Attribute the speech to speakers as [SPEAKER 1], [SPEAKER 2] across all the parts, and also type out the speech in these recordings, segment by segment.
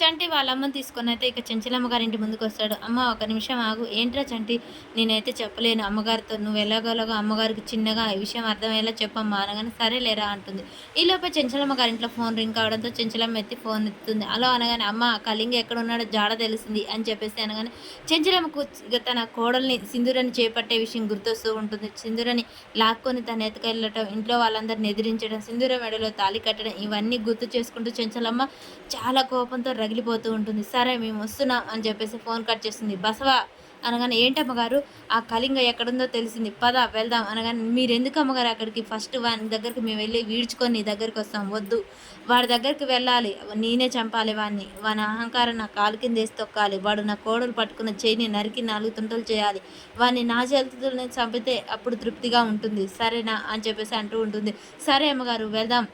[SPEAKER 1] చంటి వాళ్ళ అమ్మని తీసుకొనైతే ఇక చెంచలమ్మ గారింటి ముందుకొస్తాడు. "అమ్మ ఒక్క నిమిషం ఆగు. ఏంట్రా చంటి నేనైతే చెప్పలేను అమ్మగారితో. నువ్వు ఎలాగోలాగా అమ్మగారికి చిన్నగా ఈ విషయం అర్థమయ్యేలా చెప్పమ్మా" అనగానే "సరేలేరా" అంటుంది. ఈలోపే చెంచలమ్మ గారింట్లో ఫోన్ రింగ్ కావడంతో చెంచలమ్మ ఎత్తి ఫోన్ ఎత్తుతుంది. హలో అనగానే "అమ్మ కళింగ ఎక్కడున్నాడో జాడ తెలిసింది" అని చెప్పేసి అనగానే చెంచలమ్మకు ఇక తన కోడల్ని సింధూరని చేపట్టే విషయం గుర్తొస్తూ ఉంటుంది. సింధూరని లాక్కొని తను ఎత్తుకెళ్ళటం, ఇంట్లో వాళ్ళందరిని ఎదిరించడం, సింధూర మెడలో తాళి కట్టడం ఇవన్నీ గుర్తు చేసుకుంటూ చెంచలమ్మ చాలా కోపంతో రగిలిపోతూ ఉంటుంది. సరే మేము వస్తున్నాం అని చెప్పేసి ఫోన్ కట్ చేస్తుంది. బసవా అనగానే ఏంటమ్మగారు ఆ కళింగ ఎక్కడుందో తెలిసింది పద వెళ్దాం అనగానే మీరెందుకు అమ్మగారు అక్కడికి ఫస్ట్ వాని దగ్గరికి మేము వెళ్ళి వీడ్చుకొని నీ దగ్గరికి వస్తాం వద్దు వాడి దగ్గరికి వెళ్ళాలి నేనే చంపాలి వాడిని వాని అహంకారం నా కాలు కింద వేసి తొక్కాలి వాడు నా కోడలు పట్టుకున్న చేయిని నరికి 4 తుంటలు చేయాలి వాడిని నా చేతులనే చంపితే అప్పుడు తృప్తిగా ఉంటుంది సరేనా అని చెప్పేసి అంటూ ఉంటుంది. సరే అమ్మగారు వెళ్దాం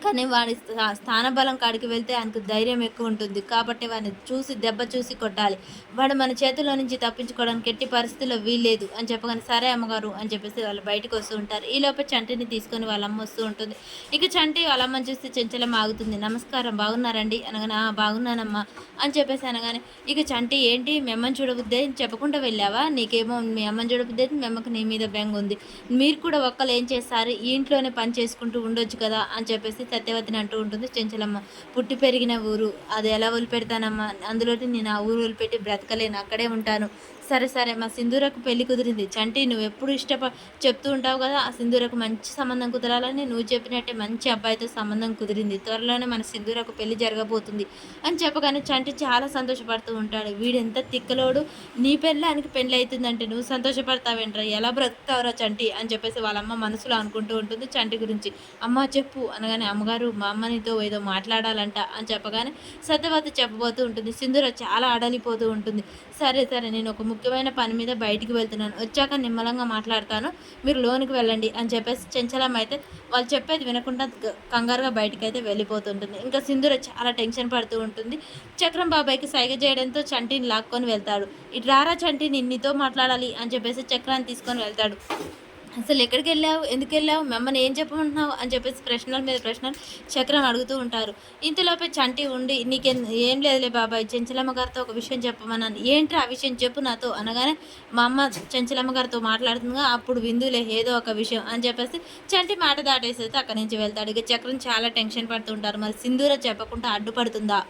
[SPEAKER 1] కానీ వాడి స్థానబలం కాడికి వెళ్తే ఆయనకు ధైర్యం ఎక్కువ ఉంటుంది కాబట్టి వాడిని చూసి దెబ్బ చూసి కొట్టాలి వాడు మన చేతిలో నుంచి తప్పించుకోవడానికి ఎట్టి పరిస్థితుల్లో వీల్లేదు అని చెప్పగానే సరే అమ్మగారు అని చెప్పేసి వాళ్ళు బయటకు వస్తూ ఉంటారు. ఈలోపే చంటిని తీసుకొని వాళ్ళ అమ్మ వస్తూ ఉంటుంది. ఇక చంటి వాళ్ళ అమ్మని చూస్తే చెంచలం ఆగుతుంది. నమస్కారం బాగున్నారండి అనగానే బాగున్నానమ్మా అని చెప్పేసి అనగానే ఇక చంటి ఏంటి మీ అమ్మని చూడబుద్దే చెప్పకుండా వెళ్ళావా నీకేమో మీ అమ్మని చూడబుద్దే మీ అమ్మకు నీ మీద బెంగ ఉంది మీరు కూడా ఒక్కలు ఏం చేస్తారు ఈ ఇంట్లోనే పని చేసుకుంటూ ఉండొచ్చు కదా అని చెప్పేసి సత్యవతిని అంటూ ఉంటుంది చెంచలమ్మ. పుట్టి పెరిగిన ఊరు అది ఎలా వదిలిపెడతానమ్మా అందులోని నేను ఆ ఊరు వదిలిపెట్టి బ్రతకలేను అక్కడే ఉంటాను. సరే సరే మా సింధూరకు పెళ్లి కుదిరింది చంటి నువ్వు ఎప్పుడు చెప్తూ ఉంటావు కదా ఆ సింధూరకు మంచి సంబంధం కుదరాలని నువ్వు చెప్పినట్టే మంచి అబ్బాయితో సంబంధం కుదిరింది త్వరలోనే మన సింధూరకు పెళ్లి జరగబోతుంది అని చెప్పగానే చంటి చాలా సంతోషపడుతూ ఉంటాడు. వీడెంత తిక్కలోడు నీ పెళ్ళానికి పెళ్ళి అవుతుందంటే నువ్వు సంతోషపడతావేంట్రా ఎలా బ్రతుకుతావురా చంటి అని చెప్పేసి వాళ్ళమ్మ మనసులో అనుకుంటూ ఉంటుంది చంటి గురించి. అమ్మ చెప్పు అనగానే అమ్మగారు మా అమ్మనితో ఏదో మాట్లాడాలంట అని చెప్పగానే సత్యవతి చెప్పబోతూ ఉంటుంది. సింధూర చాలా అడలిపోతూ ఉంటుంది. సరే సరే నేను ఒక ముఖ్యమైన పని మీద బయటికి వెళ్తున్నాను వచ్చాక నిమ్మలంగా మాట్లాడతాను మీరు లోనికి వెళ్ళండి అని చెప్పేసి చెంచలం అయితే వాళ్ళు చెప్పేది వినకుండా కంగారుగా బయటికి అయితే వెళ్ళిపోతుంటుంది. ఇంకా సింధూర చాలా టెన్షన్ పడుతూ ఉంటుంది. చక్రం బాబాయ్కి సైగ చేయడంతో చంటిని లాక్కొని వెళ్తాడు. ఇటు రారా చంటి నీతో మాట్లాడాలి అని చెప్పేసి చక్రాన్ని తీసుకొని వెళ్తాడు. అసలు ఎక్కడికి వెళ్ళావు ఎందుకు వెళ్ళావు మిమ్మల్ని ఏం చెప్పమంటున్నావు అని చెప్పేసి ప్రశ్నల మీద ప్రశ్నలు చక్రం అడుగుతూ ఉంటారు. ఇంతలోపే చంటి ఉండి ఏం లేదులే బాబాయ్ చెంచలమ్మ గారితో ఒక విషయం చెప్పమన్నాను ఏంట్రా ఆ విషయం చెప్పు నాతో అనగానే మా అమ్మ చెంచలమ్మ గారితో మాట్లాడుతుందిగా అప్పుడు విందులే ఏదో ఒక విషయం అని చెప్పేసి చంటి మాట దాటేసేస్తే అక్కడి నుంచి వెళ్తాడు. ఇక చక్రం చాలా టెన్షన్ పడుతూ ఉంటారు. మరి సింధూర చెప్పకుండా అడ్డుపడుతుందా